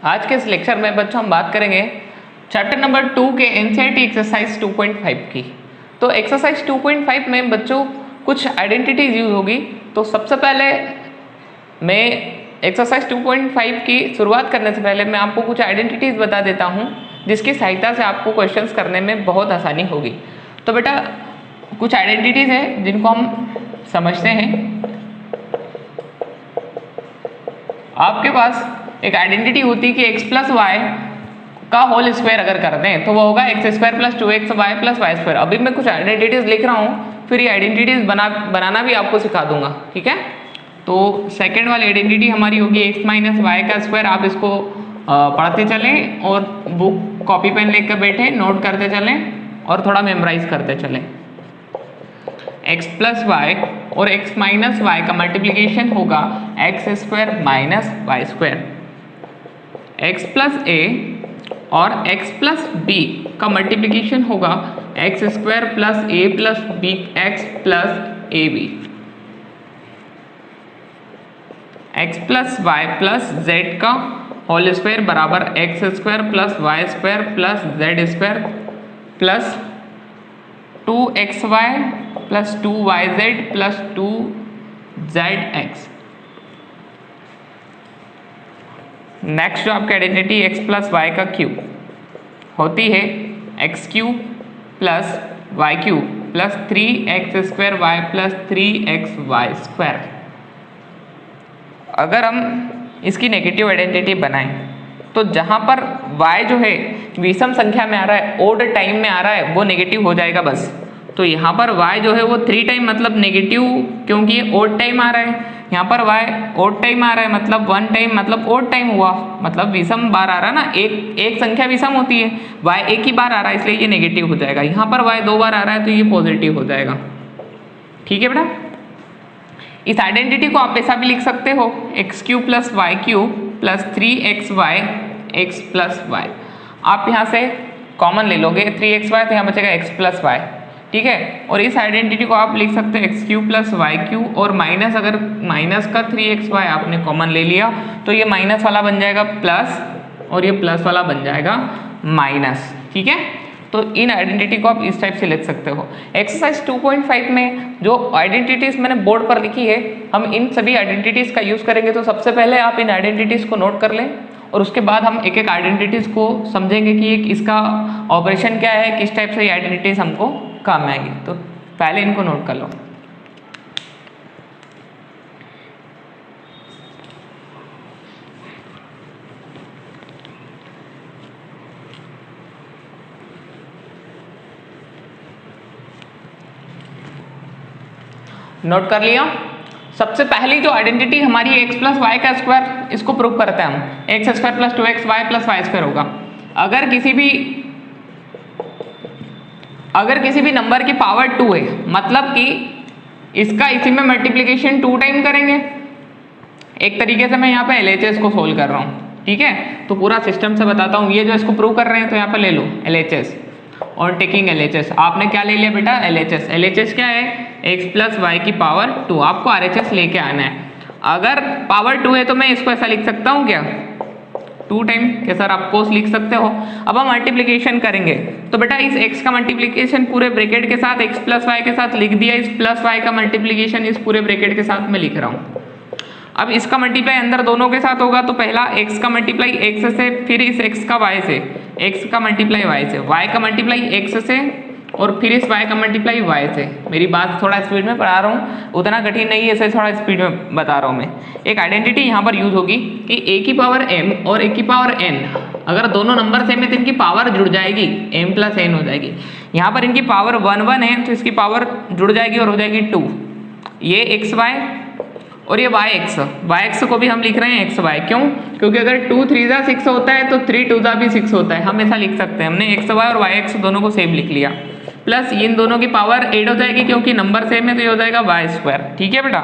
आज के इस लेक्चर में बच्चों हम बात करेंगे चैप्टर नंबर 2 के एनसीईआरटी एक्सरसाइज 2.5 की। तो एक्सरसाइज 2.5 में बच्चों कुछ आइडेंटिटीज यूज होगी। तो सबसे पहले मैं एक्सरसाइज 2.5 की शुरुआत करने से पहले मैं आपको कुछ आइडेंटिटीज बता देता हूँ जिसकी सहायता से आपको क्वेश्चंस करने में बहुत आसानी होगी। तो बेटा कुछ आइडेंटिटीज है जिनको हम समझते हैं। आपके पास एक आइडेंटिटी होती है कि x प्लस वाई का होल स्क्वायर अगर करते हैं तो वो होगा x square plus 2x y plus y square. अभी मैं कुछ आइडेंटिटीज लिख रहा हूँ, फिर ये आइडेंटिटीज बनाना भी आपको सिखा दूंगा, ठीक है। तो सेकंड वाली आइडेंटिटी हमारी होगी x माइनस वाई का स्क्वायर। आप इसको पढ़ते चलें और बुक कॉपी पेन लेकर बैठे नोट करते चलें और थोड़ा मेमोराइज करते चलें। x प्लस वाई और x माइनस वाई का मल्टीप्लिकेशन होगा x square minus y square. x plus a और x प्लस b का मल्टीप्लिकेशन होगा x square plus a plus b x plus ab। x plus y plus z का whole square बराबर x square plus y square plus z square plus 2xy plus 2yz plus 2zx। Next जो आपकी identity x plus y का cube होती है x cube plus y cube plus 3x square y plus 3xy square. अगर हम इसकी negative identity बनाएं तो जहां पर y जो है विषम संख्या में आ रहा है, ओड टाइम में आ रहा है, वो नेगेटिव हो जाएगा बस। तो यहाँ पर y जो है वो 3 टाइम मतलब नेगेटिव, क्योंकि ये ओड टाइम आ रहा है। यहाँ पर y ओड टाइम आ रहा है मतलब 1 टाइम मतलब ओड टाइम हुआ, मतलब विषम बार आ रहा है ना, एक संख्या विषम होती है, y एक ही बार आ रहा है इसलिए ये नेगेटिव हो जाएगा। यहाँ पर y 2 बार आ रहा है तो ये पॉजिटिव हो जाएगा, ठीक है बेटा। इस आइडेंटिटी को आप ऐसा भी लिख सकते हो x cube plus y cube plus 3xy x plus y. आप यहाँ से कॉमन ले लोगे 3xy तो यहाँ बचेगा x प्लस वाई, ठीक है। और इस आइडेंटिटी को आप लिख सकते हैं x cube plus y cube और माइनस, अगर माइनस का 3xy आपने कॉमन ले लिया तो ये माइनस वाला बन जाएगा प्लस और ये प्लस वाला बन जाएगा माइनस, ठीक है। तो इन आइडेंटिटी को आप इस टाइप से लिख सकते हो। एक्सरसाइज 2.5 में जो आइडेंटिटीज मैंने बोर्ड पर लिखी है, हम इन सभी आइडेंटिटीज का यूज करेंगे। तो सबसे पहले आप इन आइडेंटिटीज को नोट कर लें और उसके बाद हम एक एक आइडेंटिटीज को समझेंगे कि इसका ऑपरेशन क्या है, किस टाइप से ये आइडेंटिटीज हमको काम में आएंगी। तो पहले इनको नोट कर लो। नोट कर लिया। सबसे पहली जो आइडेंटिटी हमारी x प्लस वाई का स्क्वायर, इसको प्रूव करते हैं हम। X square plus 2xy plus y square होगा। अगर किसी भी नंबर की पावर 2 है, मतलब कि इसका इसी में मल्टीप्लिकेशन 2 टाइम करेंगे। एक तरीके से मैं यहाँ पे LHS को सोल्व कर रहा हूँ, ठीक है। तो पूरा सिस्टम से बताता हूँ। ये जो इसको प्रूव कर रहे हैं तो यहाँ पे ले लो LHS और टेकिंग LHS। आपने क्या ले लिया बेटा? LHS। LHS क्या है? x प्लस वाई की पावर 2। आपको RHS लेके आना है। अगर पावर 2 है तो मैं इसको ऐसा लिख सकता हूँ क्या? 2 टाइम के सर आप कोस लिख सकते हो। अब हम मल्टीप्लिकेशन करेंगे तो बेटा इस x का मल्टीप्लिकेशन पूरे ब्रैकेट के साथ x प्लस वाई के साथ लिख दिया। इस प्लस वाई का मल्टीप्लिकेशन इस पूरे ब्रैकेट के साथ मैं लिख रहा हूँ। अब इसका मल्टीप्लाई अंदर दोनों के साथ होगा तो पहला x का मल्टीप्लाई x से, फिर इस x का y से, x का मल्टीप्लाई y से, y का मल्टीप्लाई x से और फिर इस y का मल्टीप्लाई y से। मेरी बात थोड़ा स्पीड में पढ़ा रहा हूँ, उतना कठिन नहीं है, इसे थोड़ा स्पीड में बता रहा हूँ मैं। एक आइडेंटिटी यहाँ पर यूज होगी कि a की पावर m और a की पावर n, अगर दोनों नंबर सेम है तो इनकी पावर जुड़ जाएगी, m प्लस n हो जाएगी। यहाँ पर इनकी पावर 1 1 है तो इसकी पावर जुड़ जाएगी और हो जाएगी 2। ये xy और ये yx को भी हम लिख रहे हैं xy। क्यों? क्योंकि अगर 2 3 6 होता है तो 3 2 भी 6 होता है। हम ऐसा लिख सकते हैं। हमने xy और yx दोनों को सेम लिख लिया। प्लस इन दोनों की पावर ऐड हो जाएगी क्योंकि नंबर सेम है तो ये हो जाएगा वाई स्क्वायर, ठीक है बेटा।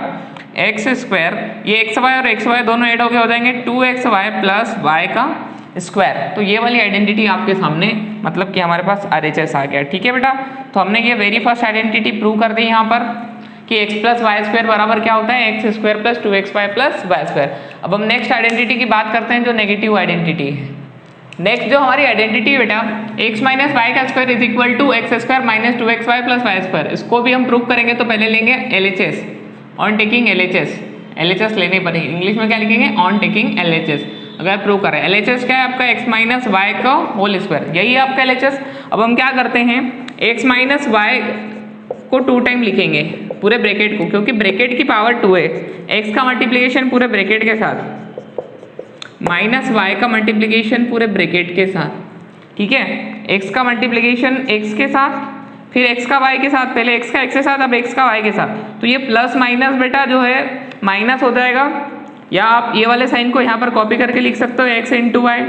एक्स स्क्वायर, ये xy और xy दोनों ऐड होके हो जाएंगे 2xy प्लस y का स्क्वायर। तो ये वाली आइडेंटिटी आपके सामने, मतलब कि हमारे पास RHS आ गया, ठीक है बेटा। तो हमने ये वेरी फर्स्ट आइडेंटिटी प्रूव कर दी यहाँ पर कि x प्लस वाई स्क्वायर बराबर क्या होता है x square plus 2xy plus y square. अब हम नेक्स्ट आइडेंटिटी की बात करते हैं जो नेगेटिव आइडेंटिटी है। नेक्स्ट जो हमारी आइडेंटिटी बेटा x माइनस वाई का square is equal to x square minus 2xy plus y square, इसको भी हम प्रूव करेंगे तो पहले लेंगे LHS ऑन टेकिंग LHS लेने पड़ेगी। इंग्लिश में क्या लिखेंगे ऑन टेकिंग LHS अगर प्रूव करें। LHS क्या है आपका x माइनस वाई का होल स्क्वायर, यही है आपका LHS। अब हम क्या करते हैं x माइनस वाई को 2 टाइम लिखेंगे पूरे ब्रैकेट को, क्योंकि ब्रैकेट की पावर 2 है। x का मल्टीप्लिकेशन पूरे ब्रैकेट के साथ माइनस वाई का मल्टीप्लिकेशन पूरे ब्रैकेट के साथ, ठीक है। x का मल्टीप्लिकेशन x के साथ, फिर x का y के साथ, पहले x का x के साथ अब x का y के साथ, तो ये प्लस माइनस बेटा जो है माइनस हो जाएगा, या आप ये वाले साइन को यहाँ पर कॉपी करके लिख सकते हो x इंटू वाई,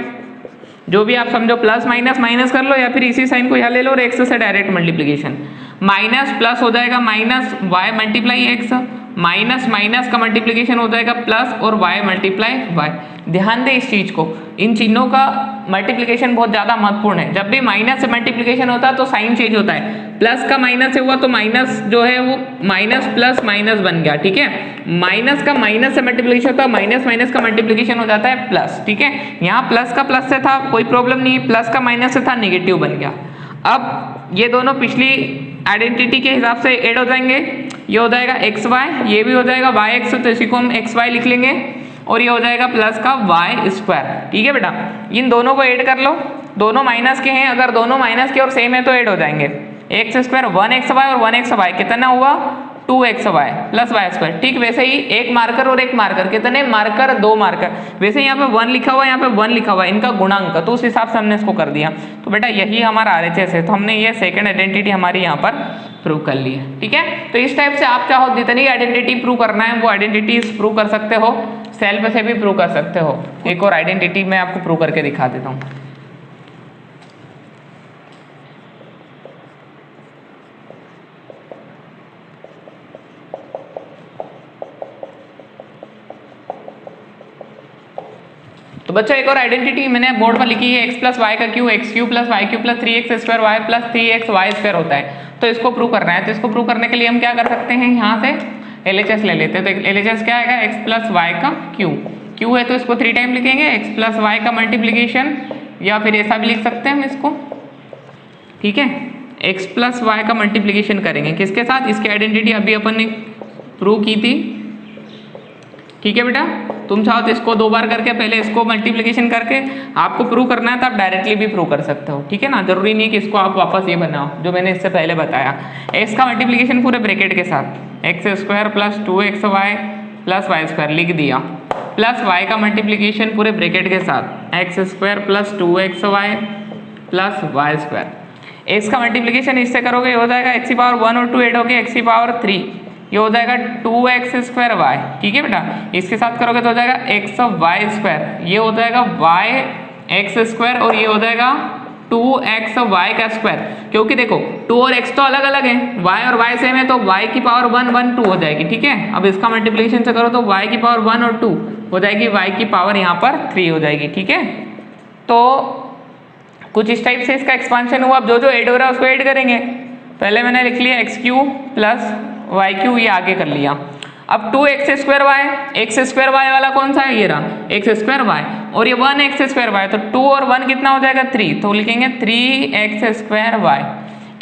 जो भी आप समझो, प्लस माइनस माइनस कर लो या फिर इसी साइन को यहाँ ले लो और x से डायरेक्ट मल्टीप्लिकेशन, माइनस प्लस हो जाएगा minus y multiply x, minus minus का मल्टीप्लिकेशन हो जाएगा प्लस और y मल्टीप्लाई वाई। ध्यान दें इस चीज को, इन चिन्हों का मल्टीप्लिकेशन बहुत ज्यादा महत्वपूर्ण है। जब भी माइनस से मल्टीप्लिकेशन होता है तो साइन चेंज होता है, प्लस का माइनस से हुआ तो माइनस जो है वो माइनस प्लस माइनस बन गया, ठीक है। माइनस का माइनस से मल्टीप्लिकेशन होता है, माइनस माइनस का मल्टीप्लिकेशन हो जाता है प्लस, ठीक है। यहाँ प्लस का प्लस से था कोई प्रॉब्लम नहीं, प्लस का माइनस से था नेगेटिव बन गया। अब ये दोनों पिछली आइडेंटिटी के हिसाब से ऐड हो जाएंगे, ये हो जाएगा एक्स वाई, ये भी हो जाएगा वाई एक्स, तो इसी को हम एक्स वाई लिख लेंगे, और ये हो जाएगा प्लस का वाई स्क्वायर, ठीक है बेटा। इन दोनों को ऐड कर लो, दोनों माइनस के हैं, अगर दोनों माइनस के और सेम है तो ऐड हो जाएंगे। एक्स स्क्वायर 1x वाई और 1x वाई कितना हुआ 2x y plus y square, ठीक। वैसे ही एक मार्कर और एक मार्कर, कितने मार्कर 2 मार्कर, वैसे यहाँ पे 1 लिखा हुआ है, यहाँ पे 1 लिखा हुआ है, इनका गुणांक, तो उस हिसाब से हमने इसको कर दिया। तो बेटा यही हमारा RHS है, तो हमने ये सेकंड आइडेंटिटी हमारी यहाँ पर प्रूव कर ली है, ठीक है। तो इस टाइप से आप चाहो जितनी आइडेंटिटी प्रूव करना है वो आइडेंटिटीज प्रूव कर सकते हो, सेल्फ से भी प्रूव कर सकते हो। एक और आइडेंटिटी मैं आपको प्रूव करके दिखा देता हूँ। तो बच्चों एक और आइडेंटिटी मैंने बोर्ड पर लिखी है, x प्लस वाई का cube x cube plus y cube plus 3x square y plus 3x y square होता है। तो इसको प्रूव करना है, तो इसको प्रूव करने के लिए हम क्या कर सकते हैं, यहाँ से LHS ले लेते हैं। तो LHS क्या आएगा, x प्लस वाई का क्यू है तो इसको 3 टाइम लिखेंगे, x प्लस वाई का मल्टीप्लीकेशन, या फिर ऐसा भी लिख सकते हैं हम इसको, ठीक है। x प्लस वाई का मल्टीप्लीकेशन करेंगे किसके साथ, इसकी आइडेंटिटी अभी अपन ने प्रूव की थी, ठीक है बेटा। तुम चाहो तो इसको 2 बार करके पहले इसको मल्टीप्लिकेशन करके आपको प्रूव करना है तो आप डायरेक्टली भी प्रूव कर सकते हो, ठीक है ना। जरूरी नहीं कि इसको आप वापस ये बनाओ जो मैंने इससे पहले बताया। x का मल्टीप्लिकेशन पूरे ब्रैकेट के साथ x square plus 2x y plus y square लिख दिया, प्लस y का मल्टीप्लिकेशन पूरे ब्रैकेट के साथ x square plus 2x y plus y square. x का मल्टीप्लिकेशन इससे करोगे हो जाएगा x की पावर 1 और 2 ऐड होके x की पावर 3, ये हो जाएगा 2x स्क्वायर वाई, ठीक है बेटा। इसके साथ करोगे तो हो जाएगा x वाई स्क्वायर, ये हो जाएगा y x स्क्वायर, और ये हो जाएगा 2x वाई का स्क्वायर, क्योंकि देखो 2 और x तो अलग अलग है, y और y सेम है तो y की पावर 1 1 2 हो जाएगी, ठीक है। अब इसका मल्टीप्लिकेशन से करो तो y की पावर 1 और 2 हो जाएगी, y की पावर यहाँ पर 3 हो जाएगी, ठीक है। तो कुछ इस टाइप से इसका एक्सपांशन हुआ। अब जो जो ऐड हो रहा है उसको ऐड करेंगे। पहले मैंने लिख लिया x cube plus y cube, ये आगे कर लिया। अब 2x square y, x square y वाला कौन सा है, ये रहा एक्स स्क्वायर वाई, और ये 1x स्क्वायर वाई, तो 2 और 1 कितना हो जाएगा 3, तो लिखेंगे 3x square y.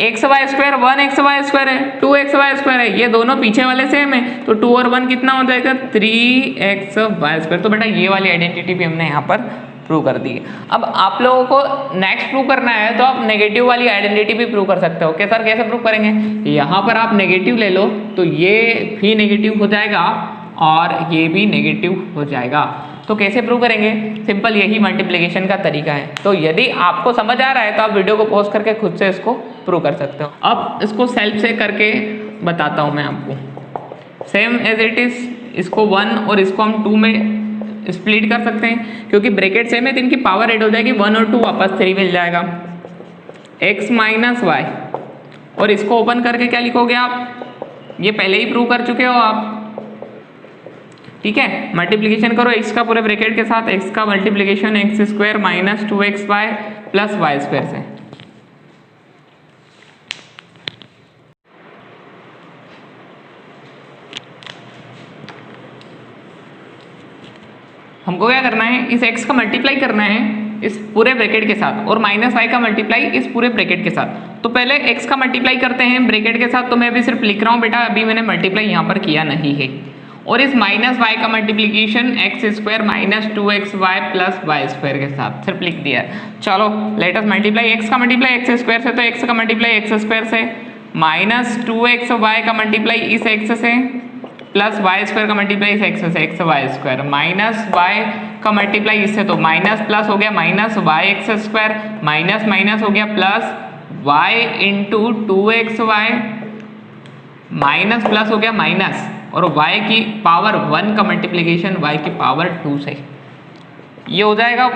X y square 1x y square है, 2x वाई स्क्वायर है, ये दोनों पीछे वाले सेम है, तो 2 और 1 कितना हो जाएगा 3x वाई स्क्वायर। तो बेटा ये वाली आइडेंटिटी भी हमने यहाँ पर प्रूव कर दी है। अब आप लोगों को नेक्स्ट प्रूव करना है तो आप नेगेटिव वाली आइडेंटिटी भी प्रूव कर सकते हो। कि सर कैसे प्रूव करेंगे, यहाँ पर आप नेगेटिव ले लो तो ये भी नेगेटिव हो जाएगा और ये भी नेगेटिव हो जाएगा। तो कैसे प्रूव करेंगे, सिंपल यही मल्टीप्लिकेशन का तरीका है। तो यदि आपको समझ आ रहा है तो आप वीडियो को पॉज करके खुद से इसको प्रूव कर सकते हो। अब इसको सेल्फ से करके बताता हूँ मैं आपको, सेम एज इट इज। इसको 1 और इसको हम 2 में स्प्लिट कर सकते हैं, क्योंकि ब्रैकेट सेम है तो इनकी पावर ऐड हो जाएगी, 1 और 2 वापस 3 मिल जाएगा, x माइनस वाई, और इसको ओपन करके क्या लिखोगे आप, ये पहले ही प्रूव कर चुके हो आप, ठीक है। मल्टीप्लिकेशन करो x का पूरे ब्रैकेट के साथ, x का multiplication x square minus 2x y plus y square से। हमको क्या करना है, इस x का मल्टीप्लाई करना है इस पूरे ब्रैकेट के साथ और माइनस y का मल्टीप्लाई इस पूरे ब्रैकेट के साथ। तो पहले x का मल्टीप्लाई करते हैं ब्रैकेट के साथ, तो मैं अभी सिर्फ लिख रहा हूँ बेटा, अभी मैंने मल्टीप्लाई यहाँ पर किया नहीं है। और इस माइनस y का multiplication x square minus 2xy plus y square के साथ सिर्फ लिख दिया। चलो लेट अस मल्टीप्लाई, x का मल्टीप्लाई एक्स स्क्वायर से, तो x का मल्टीप्लाई एक्स स्क्वायर से, माइनस 2xy का मल्टीप्लाई इस x से, प्लस वाई स्क्वायर का मल्टीप्लाई इस एक्स से, x y square, minus y का मल्टीप्लाई इससे, तो माइनस प्लस हो गया minus y x square, minus minus हो गया plus y into 2xy, minus plus हो गया माइनस, और y की पावर 1 का मल्टीप्लीकेशन y की पावर 2 से, ये हो जाएगा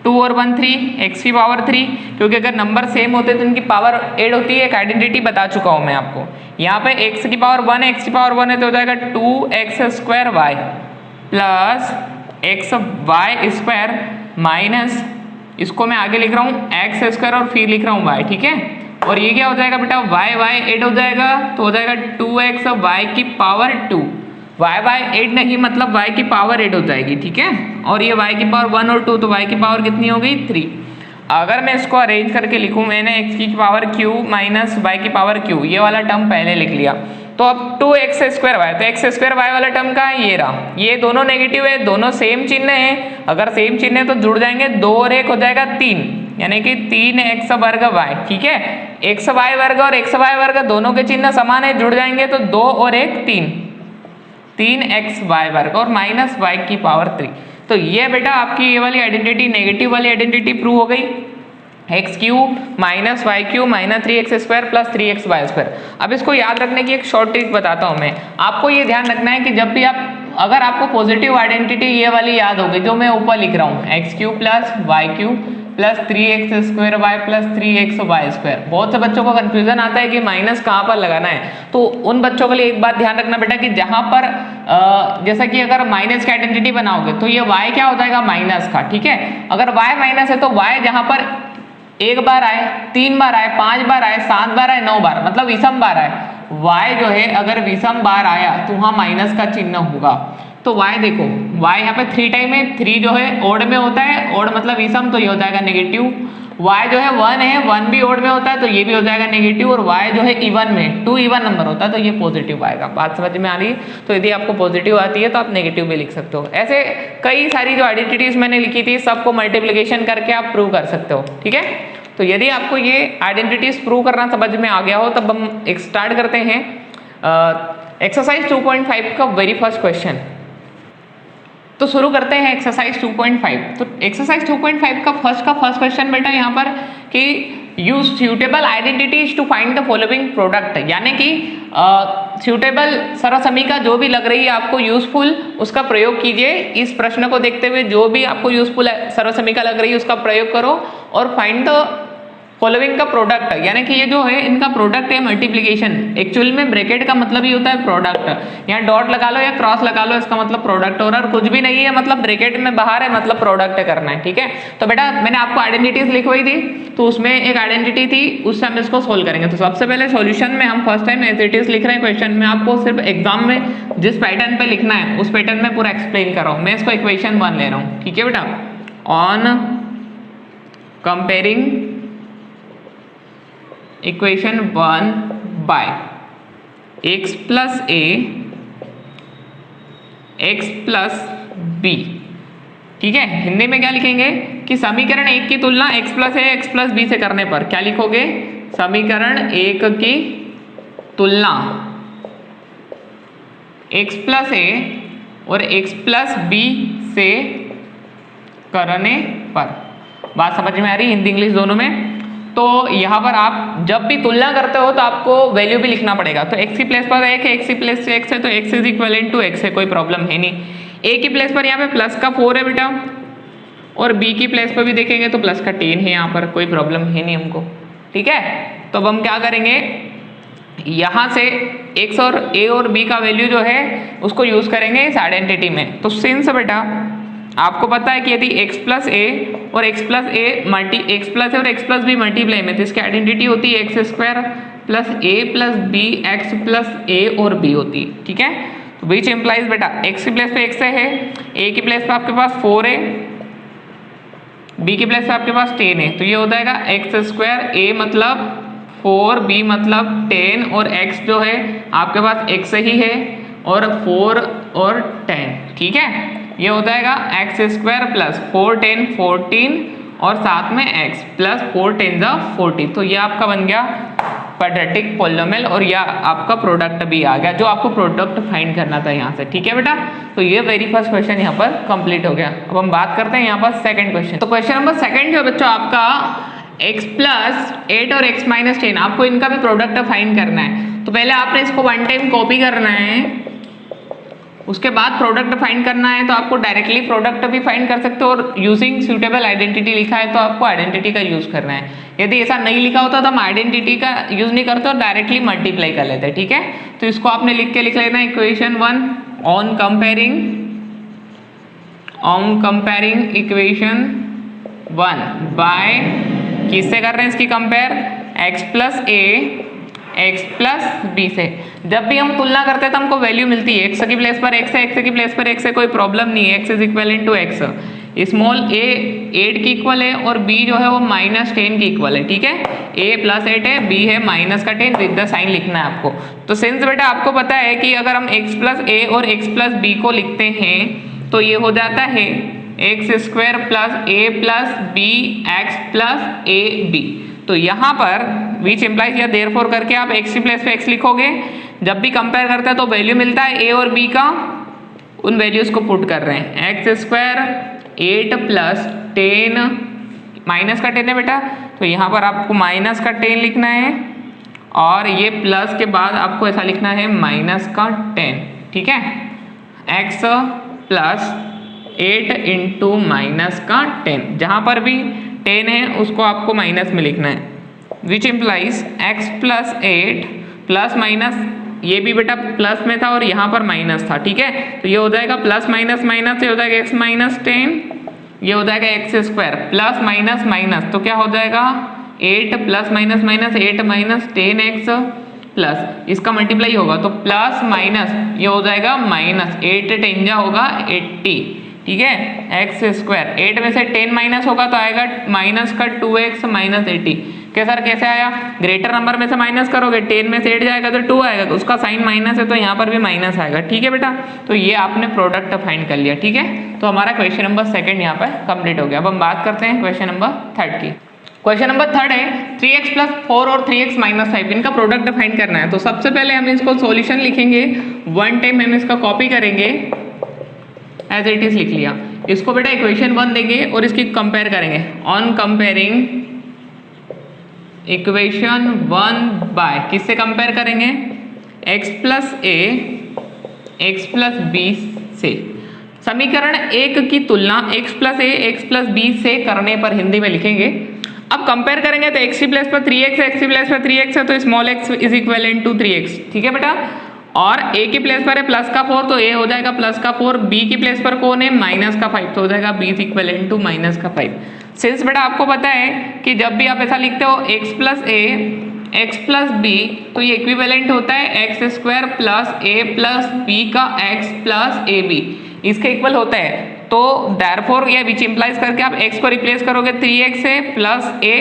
2 और 1 3, x की पावर 3, क्योंकि अगर नंबर सेम होते तो इनकी पावर ऐड होती है। एक आइडेंटिटी बता चुका हूँ मैं आपको। यहाँ पे x की पावर 1 है, x की पावर 1 है तो हो जाएगा 2x square y plus x y square minus, इसको मैं आगे लिख रहा हूँ एक्स स्क्वायर और फिर लिख रहा हूँ y, ठीक है। और ये क्या हो जाएगा बेटा, y y ऐड हो जाएगा तो हो जाएगा 2x y की पावर 2, y ऐड नहीं मतलब y की पावर ऐड हो जाएगी, ठीक है। और ये y की पावर 1 और 2, तो y की पावर कितनी हो गई 3। अगर मैं इसको अरेंज करके लिखूं, मैंने x की पावर q माइनस y की पावर q, ये वाला टर्म पहले लिख लिया, तो अब 2x स्क्वायर y, तो x स्क्वायर y वाला टर्म का है, ये रहा। ये दोनों नेगेटिव है, दोनों सेम चिन्ह है, अगर सेम चिन्ह है तो जुड़ जाएंगे, 2 और 1 हो जाएगा 3, यानी कि 3x वर्ग y, ठीक है। x y वर्ग और x y वर्ग दोनों के चिन्ह समान है, जुड़ जाएंगे तो 2 और 1 3, 3x y वर्ग और माइनस y की पावर 3। तो ये बेटा आपकी ये वाली आइडेंटिटी, नेगेटिव वाली आइडेंटिटी प्रूव हो गई, x cube minus y cube minus 3x square plus 3x y square. अब इसको याद रखने की एक शॉर्ट ट्रिक बताता हूँ मैं आपको। ये ध्यान रखना है कि जब भी आप, अगर आपको पॉजिटिव आइडेंटिटी ये वाली याद होगी जो मैं ऊपर लिख रहा हूँ, x cube plus y cube plus 3x square y plus 3x y square. बहुत से बच्चों को कंफ्यूजन आता है कि माइनस कहाँ पर लगाना है, तो उन बच्चों के लिए एक बात ध्यान रखना बेटा कि जहाँ पर जैसा कि अगर माइनस की आइडेंटिटी बनाओगे तो ये y क्या हो जाएगा माइनस का, ठीक है। अगर y माइनस है तो y जहाँ पर 1 बार आए, 3 बार आए, 5 बार आए, 7 बार आए, 9 बार, मतलब विषम बार आए, y जो है अगर विषम बार आया तो वहाँ माइनस का चिन्ह होगा। तो y देखो, y यहाँ पे 3 टाइम है, 3 जो है ओड में होता है, ओड मतलब विषम, तो ये हो जाएगा नेगेटिव। y जो है 1 है, 1 भी ओड में होता है तो ये भी हो जाएगा नेगेटिव। और y जो है इवन में, 2 इवन नंबर होता है तो ये पॉजिटिव आएगा। बात समझ में आ रही है? तो यदि आपको पॉजिटिव आती है तो आप नेगेटिव भी लिख सकते हो। ऐसे कई सारी जो आइडेंटिटीज मैंने लिखी थी सबको मल्टीप्लीकेशन करके आप प्रूव कर सकते हो, ठीक है। तो यदि आपको ये आइडेंटिटीज प्रूव करना समझ में आ गया हो तब हम एक स्टार्ट करते हैं एक्सरसाइज 2.5 का वेरी फर्स्ट क्वेश्चन। तो शुरू करते हैं एक्सरसाइज 2.5। तो एक्सरसाइज 2.5 का फर्स्ट क्वेश्चन बेटा यहाँ पर कि use suitable identities to find the following product, यानी कि सुटेबल सरसमीका जो भी लग रही है आपको यूजफुल उसका प्रयोग कीजिए। इस प्रश्न को देखते हुए जो भी आपको यूजफुल सरसमीका लग रही है उसका प्रयोग करो और फाइंड द फॉलोइंग का प्रोडक्ट, यानी कि ये जो है इनका प्रोडक्ट है मल्टीप्लिकेशन। एक्चुअली में ब्रैकेट का मतलब ही होता है प्रोडक्ट, यहाँ डॉट लगा लो या क्रॉस लगा लो, इसका मतलब प्रोडक्ट। और कुछ भी नहीं है मतलब ब्रैकेट में बाहर है मतलब प्रोडक्ट करना है, ठीक है। तो बेटा मैंने आपको आइडेंटिटीज लिखवाई थी, तो उसमें एक आइडेंटिटी थी, उससे हम इसको सोल्व करेंगे। तो सबसे पहले सॉल्यूशन में हम first time as it is लिख रहे हैं क्वेश्चन में, आपको सिर्फ एग्जाम में जिस पैटर्न पे लिखना है उस पैटर्न में पूरा एक्सप्लेन कर रहा हूँ। मैं इसको इक्वेशन 1 ले रहा हूँ, ठीक है बेटा। On comparing equation 1 by x plus a x plus b, ठीक है। हिंदी में क्या लिखेंगे कि समीकरण 1 की तुलना x plus a x plus b से करने पर क्या लिखोगे, समीकरण 1 की तुलना x प्लस a और x प्लस b से करने पर। बात समझ में आ रही है हिंदी इंग्लिश दोनों में? तो यहाँ पर आप जब भी तुलना करते हो तो आपको वैल्यू भी लिखना पड़ेगा। तो x की प्लेस पर 1 है, x की प्लेस से x है, तो x is equivalent to x है, कोई प्रॉब्लम है नहीं। a की प्लेस पर यहाँ पे प्लस का 4 है बेटा, और b की प्लेस पर भी देखेंगे तो प्लस का 10 है, यहाँ पर कोई प्रॉब्लम है नहीं हमको, ठीक है। तो अब हम क्या करेंगे, यहाँ से x और a और b का वैल्यू जो है उसको यूज करेंगे इस आइडेंटिटी में। तो सिंस बेटा आपको पता है कि यदि x प्लस a और x प्लस और x प्लस b मल्टीप्लाई में, तो इसकी आइडेंटिटी होती है x square plus a plus b x plus a और b होती है, ठीक है। विच एम्प्लाइज बेटा x की प्लेस पे x है, a की प्लेस पे आपके पास 4 है, b की प्लेस पे आपके पास 10 है, तो ये हो जाएगा एक्स स्क्वायर, a मतलब 4, b मतलब 10 और x जो है आपके पास x ही है और 4 और 10, ठीक है। ये हो जाएगा एक्स स्क्वायर प्लस 4 10 14 और साथ में x प्लस 4 10 जा 40, तो ये आपका बन गया क्वाड्रेटिक पॉलिनोमियल और यह आपका प्रोडक्ट भी आ गया, जो आपको प्रोडक्ट फाइंड करना था यहाँ से, ठीक है बेटा। तो ये वेरी फर्स्ट क्वेश्चन यहाँ पर कंप्लीट हो गया। अब हम बात करते हैं यहाँ पर सेकंड क्वेश्चन। तो क्वेश्चन नंबर सेकंड जो है बच्चों आपका x प्लस 8 और x माइनस 10, आपको इनका भी प्रोडक्ट फाइंड करना है। तो पहले आपने इसको वन टाइम कॉपी करना है, उसके बाद प्रोडक्ट फाइंड करना है। तो आपको डायरेक्टली प्रोडक्ट भी फाइंड कर सकते हो और यूजिंग सुटेबल आइडेंटिटी लिखा है तो आपको आइडेंटिटी का यूज करना है। यदि ऐसा नहीं लिखा होता तो हम आइडेंटिटी का यूज नहीं करते और डायरेक्टली मल्टीप्लाई कर लेते हैं, ठीक है। तो इसको आपने लिख लेना equation 1 on comparing equation 1 by किससे कर रहे हैं इसकी compare, x plus a x plus b से। जब भी हम तुलना करते हैं तो हमको वैल्यू मिलती है, x की प्लेस पर x है, x की प्लेस पर x है, कोई प्रॉब्लम नहीं है, x is equal to x। Small a 8 की इक्वल है और b जो है वो -10 की इक्वल है, ठीक है। a प्लस 8 है, b है -10 विद द साइन लिखना है आपको। तो सिंस बेटा आपको पता है कि अगर हम x प्लस a और x प्लस b को लिखते हैं तो ये हो जाता है x square plus a plus b x plus a b. तो यहाँ पर विच इम्प्लाइज या देयरफॉर करके आप x की प्लेस पे x लिखोगे। जब भी कंपेयर करते हैं तो वैल्यू मिलता है a और b का, उन वैल्यूज को पुट कर रहे हैं। एक्स स्क्वायर 8 प्लस 10 माइनस का 10 है बेटा, तो यहाँ पर आपको माइनस का 10 लिखना है और ये प्लस के बाद आपको ऐसा लिखना है माइनस का 10, ठीक है। x प्लस 8 इंटू माइनस का 10, जहाँ पर भी 10 है उसको आपको माइनस में लिखना है। Which implies x plus 8 plus minus, ये भी बेटा प्लस में था और यहाँ पर माइनस था, ठीक है। तो ये हो जाएगा प्लस माइनस माइनस, ये हो जाएगा x माइनस 10, ये हो जाएगा x square plus minus minus, तो क्या हो जाएगा 8 plus minus minus 8 minus 10x plus, इसका मल्टीप्लाई होगा तो प्लस माइनस ये हो जाएगा माइनस 8 10 जा होगा 80, ठीक है। एक्स स्क्वायर 8 में से 10 माइनस होगा तो आएगा माइनस का 2x माइनस 80। क्या सर कैसे आया, ग्रेटर नंबर में से माइनस करोगे 10 में से 8 जाएगा तो 2 आएगा, तो उसका साइन माइनस है तो यहाँ पर भी माइनस आएगा, ठीक है बेटा। तो ये आपने प्रोडक्ट फाइंड कर लिया, ठीक है। तो हमारा क्वेश्चन नंबर सेकंड यहाँ पर कंप्लीट हो गया। अब हम बात करते हैं क्वेश्चन नंबर थर्ड की। क्वेश्चन नंबर थर्ड है 3x प्लस 4 और 3x माइनस 5, इनका प्रोडक्ट फाइंड करना है। तो सबसे पहले हम इसको सॉल्यूशन लिखेंगे, वन टाइम हम इसका कॉपी करेंगे, एज इट इज लिख लिया। इसको बेटा इक्वेशन 1 देंगे और इसकी कंपेयर करेंगे। ऑन कंपेयरिंग इक्वेशन 1 बाय किससे कंपेयर करेंगे, x plus a x plus b से। समीकरण 1 की तुलना x plus a x plus b से करने पर हिंदी में लिखेंगे। अब कंपेयर करेंगे तो x की प्लेस पर 3x है, x की प्लेस पर 3x है तो small x is equal to 3x, ठीक है बेटा। और a की प्लेस पर है प्लस का 4 तो a हो जाएगा प्लस का 4, b की प्लेस पर कौन है माइनस का 5 तो हो जाएगा b is equal to minus का 5। सिंस बेटा आपको पता है कि जब भी आप ऐसा लिखते हो x plus a x plus b तो ये इक्विवेलेंट होता है x square plus a plus b का x प्लस ए बी, इसके इक्वल होता है। तो देयरफॉर ये विच इम्प्लाइज करके आप x को रिप्लेस करोगे 3x से प्लस a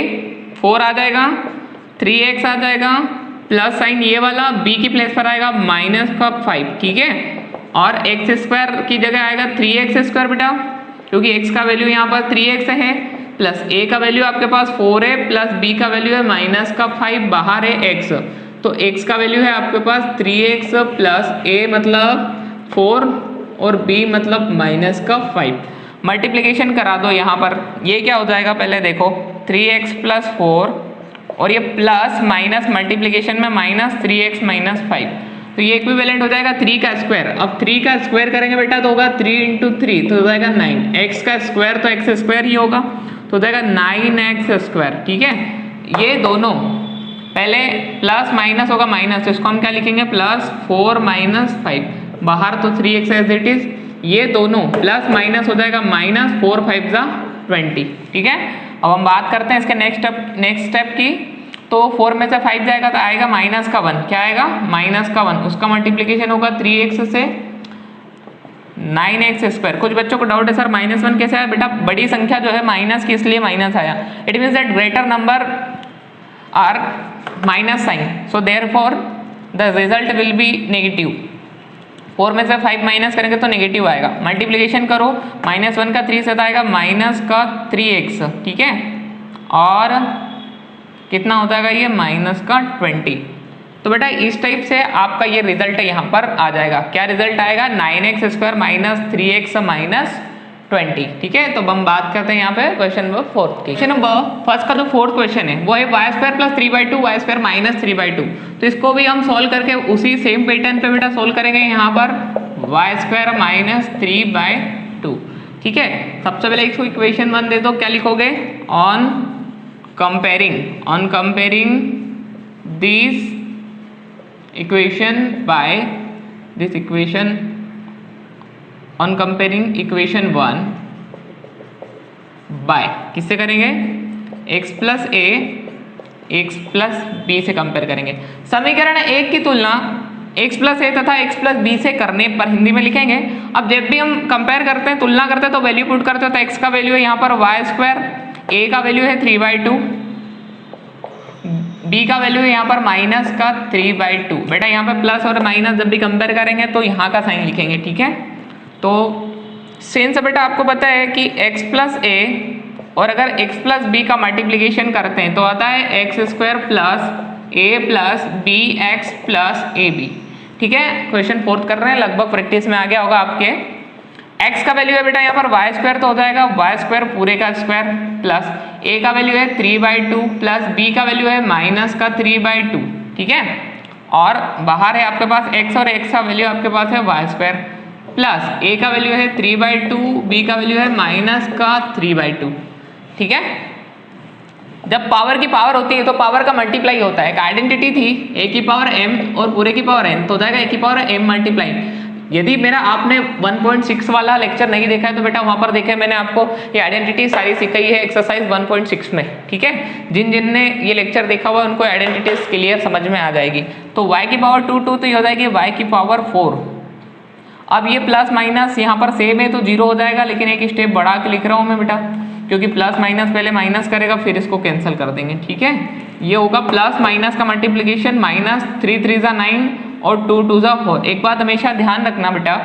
4 आ जाएगा, 3x आ जाएगा प्लस साइन ये वाला, b की प्लेस पर आएगा माइनस का 5, ठीक है। और एक्स स्क्वायर की जगह आएगा 3x स्क्वायर बेटा, क्योंकि x का वैल्यू यहाँ पर 3x है, प्लस a का वैल्यू आपके पास 4 है, प्लस b का वैल्यू है माइनस का 5, बाहर है x, तो x का वैल्यू है आपके पास 3x प्लस a मतलब 4 और b मतलब माइनस का 5। मल्टीप्लिकेशन करा दो यहाँ पर, ये क्या हो जाएगा पहले देखो 3x प्लस 4 और ये प्लस माइनस मल्टीप्लिकेशन में माइनस 3x माइनस 5, तो ये इक्विवेलेंट हो जाएगा 3 का स्क्वायर। अब 3 का स्क्वायर करेंगे बेटा तो होगा 3 इंटू 3 तो हो जाएगा 9, x का स्क्वायर तो x स्क्वायर ही होगा तो हो जाएगा 9x स्क्वायर, ठीक है। ये दोनों पहले प्लस माइनस होगा माइनस, तो इसको हम क्या लिखेंगे प्लस 4 माइनस 5, बाहर तो 3x एज इट इज, ये दोनों प्लस माइनस हो जाएगा माइनस 4 5 जा 20, ठीक है। अब हम बात करते हैं इसके नेक्स्ट स्टेप की। तो 4 में से 5 जाएगा तो आएगा माइनस का 1, क्या आएगा माइनस का 1, उसका मल्टीप्लिकेशन होगा 3x से 9x²। कुछ बच्चों को डाउट है सर -1 कैसे आया? बेटा बड़ी संख्या जो है माइनस की, इसलिए माइनस आया। It means that greater number are minus sign, so therefore the result will be negative. 4 में से 5 माइनस करेंगे तो नेगेटिव आएगा। मल्टीप्लिकेशन करो, -1 का 3 से आएगा -3x, ठीक है, और कितना हो जाएगा ये -20। तो बेटा इस टाइप से आपका ये रिजल्ट यहाँ पर आ जाएगा। क्या रिजल्ट आएगा? 9x² - 3x - 20, ठीक है। तो हम बात करते हैं यहाँ पे क्वेश्चन नंबर 4 की। क्वेश्चन नंबर फर्स्ट का जो 4th क्वेश्चन है वो है y² + 3/2 y² - 3/2। तो इसको भी हम सॉल्व करके उसी सेम पैटर्न पे बेटा सॉल्व करेंगे। यहाँ पर y² - 3/2, ठीक है। सबसे पहले इसको इक्वेशन 1 दे दो, क्या लिखोगे? On comparing this equation by this equation, on comparing equation 1 by किससे करेंगे? x + a x + b से कंपेयर करेंगे। समीकरण 1 की तुलना x + a तथा x + b से करने पर हिंदी में लिखेंगे। अब जब भी हम कंपेयर करते हैं, तुलना करते हैं, तो वैल्यू पुट करते हैं। तो x का वैल्यू है यहाँ पर y², a का वैल्यू है 3/2, b का वैल्यू है यहाँ पर -3/2। बेटा यहाँ पे प्लस और माइनस जब भी कंपेयर करेंगे तो यहाँ का साइन लिखेंगे, ठीक है। तो सिंस बेटा आपको पता है कि x + a और अगर x + b का मल्टीप्लिकेशन करते हैं तो आता है x² + a + bx + ab, ठीक है। क्वेश्चन 4 कर रहे हैं, लगभग प्रैक्टिस में आ गया होगा आपके। x का वैल्यू है बेटा यहाँ पर y² तो हो जाएगा y² पूरे का स्क्वायर प्लस a का वैल्यू है 3/2 प्लस b का वैल्यू है -3/2, ठीक है। और बाहर है आपके पास x और x का वैल्यू आपके पास है y² प्लस a का वैल्यू है 3/2, b का वैल्यू है -3/2, ठीक है। जब पावर की पावर होती है तो पावर का मल्टीप्लाई होता है। एक आइडेंटिटी थी a⁴m और पूरे की पावर n, तो हो जाएगा a⁴m मल्टीप्लाई। यदि मेरा आपने 1.6 वाला लेक्चर नहीं देखा है तो बेटा वहां पर देखे, मैंने आपको ये आइडेंटिटी सारी सिखाई है एक्सरसाइज 1.6 में, ठीक है। जिन ने ये लेक्चर देखा हुआ है उनको आइडेंटिटीज क्लियर समझ में आ जाएगी। तो y⁴ तो ये हो जाएगी y⁴। अब ये प्लस माइनस यहाँ पर सेम है तो 0 हो जाएगा, लेकिन एक स्टेप बढ़ा के लिख रहा हूँ मैं बेटा, क्योंकि प्लस माइनस पहले माइनस करेगा फिर इसको कैंसिल कर देंगे, ठीक है। ये होगा प्लस माइनस का मल्टीप्लिकेशन, -3 × 3 = 9 और 2 × 2 = 4। एक बात हमेशा ध्यान रखना बेटा,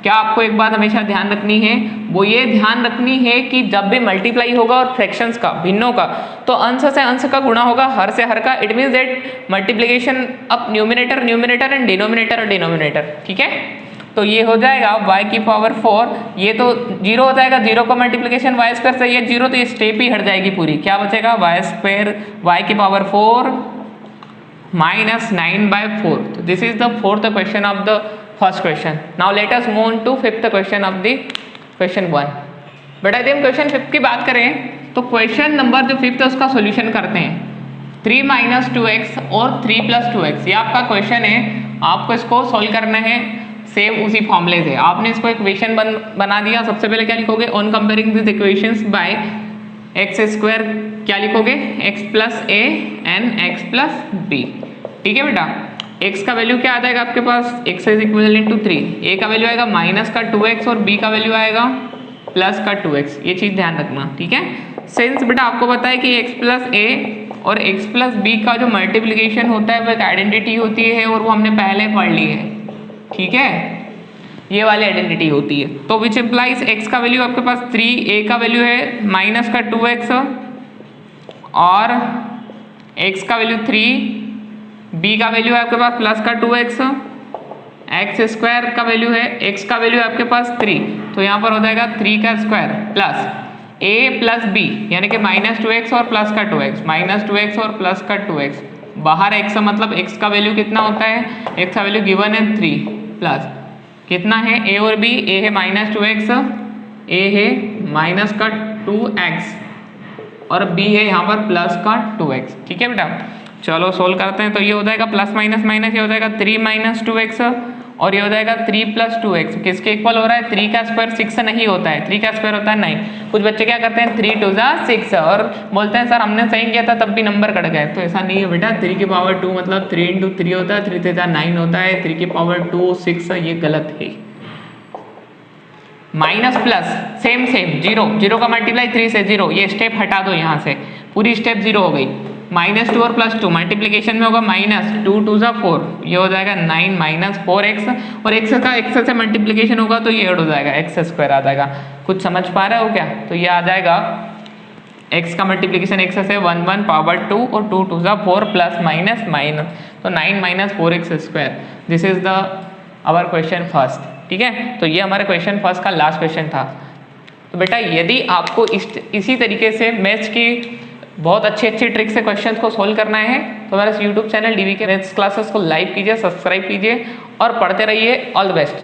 क्या आपको एक बात हमेशा ध्यान रखनी है, वो ये ध्यान रखनी है कि जब भी मल्टीप्लाई होगा और फ्रैक्शंस का, भिन्नों का, तो अंश से अंश का गुणा होगा, हर से हर का। इट मीन्स दैट मल्टीप्लिकेशन अब न्यूमिनेटर एंड डिनोमिनेटर, ठीक है। तो ये हो जाएगा y⁴, ये तो 0 हो जाएगा, 0 का मल्टीप्लिकेशन y² से ये 0, तो ये स्टेप ही हट जाएगी पूरी। क्या बचेगा? y² y⁴ -9/4। तो this is the 4th question of the first question. Now let us move to 5th question of the question 1। बेटा यदि हम क्वेश्चन 5 की बात करें तो क्वेश्चन नंबर जो 5th है उसका सोल्यूशन करते हैं। 3 - 2x और 3 + 2x, ये आपका क्वेश्चन है, आपको इसको सोल्व करना है सेम उसी फॉर्मूले से। आपने इसको इक्वेशन बना दिया। सबसे पहले क्या लिखोगे? On comparing this equations bye x², क्या लिखोगे? x + a and x + b, ठीक है बेटा। x का वैल्यू क्या आ जाएगा आपके पास? x is equal to 3, a का वैल्यू आएगा -2x और b का वैल्यू आएगा +2x। ये चीज़ ध्यान रखना, ठीक है। सिंस बेटा आपको पता है कि x + a और x + b का जो मल्टीप्लिकेशन होता है वो एक आइडेंटिटी होती है और वो हमने पहले पढ़ ली है, ठीक है। ये वाली आइडेंटिटी होती है। तो विच इम्प्लाइज x का वैल्यू आपके पास 3, a का वैल्यू है -2x और x का वैल्यू 3, b का वैल्यू है आपके पास +2x, x² का वैल्यू है, x का वैल्यू है आपके पास 3, तो यहाँ पर हो जाएगा 3 का स्क्वायर प्लस a + b यानी कि -2x और +2x, -2x और +2x। बाहर x मतलब x का वैल्यू कितना होता है? x का वैल्यू गिवन है 3 प्लस कितना है? a और b, a है -2x, a है -2x और b है यहाँ पर +2x, ठीक है बेटा। चलो सोल्व करते हैं। तो ये हो जाएगा प्लस माइनस माइनस, ये हो जाएगा 3 - 2x और ये हो जाएगा 3 + 2x। किसके इक्वल हो रहा है? 3 का स्क्वायर 6 नहीं होता है, 3 का स्क्वायर होता है 9। कुछ बच्चे क्या करते हैं 3 × 2 = 6 और बोलते हैं सर हमने सही किया था तब भी नंबर कट गए। तो ऐसा नहीं है बेटा, 3⁴ मतलब 3 × 3 होता है, 3 × 3 = 9 होता है, 3⁴ 2 6, ये गलत है। Minus plus same zero, zero का मल्टीप्लाई 3 से 0, ये स्टेप हटा दो यहाँ से, पूरी स्टेप 0 हो गई। -2 और +2 मल्टीप्लिकेशन में होगा -2 2 ज़ा 4, ये हो जाएगा 9 - 4x, और x का x से मल्टीप्लिकेशन होगा तो ये ऐड हो जाएगा, x² आ जाएगा। कुछ समझ पा रहे हो क्या? तो ये आ जाएगा x का मल्टीप्लिकेशन x से 1 1 पावर 2 और 2 2 ज़ा 4 प्लस माइनस माइनस, तो 9 - 4x²। This is the our question first. ठीक है, तो ये हमारे क्वेश्चन फर्स्ट का लास्ट क्वेश्चन था। तो बेटा यदि आपको इसी तरीके से मैथ्स की बहुत अच्छी ट्रिक से क्वेश्चंस को सोल्व करना है तो हमारे YouTube channel DVK maths classes को लाइक कीजिए, सब्सक्राइब कीजिए और पढ़ते रहिए। All the best.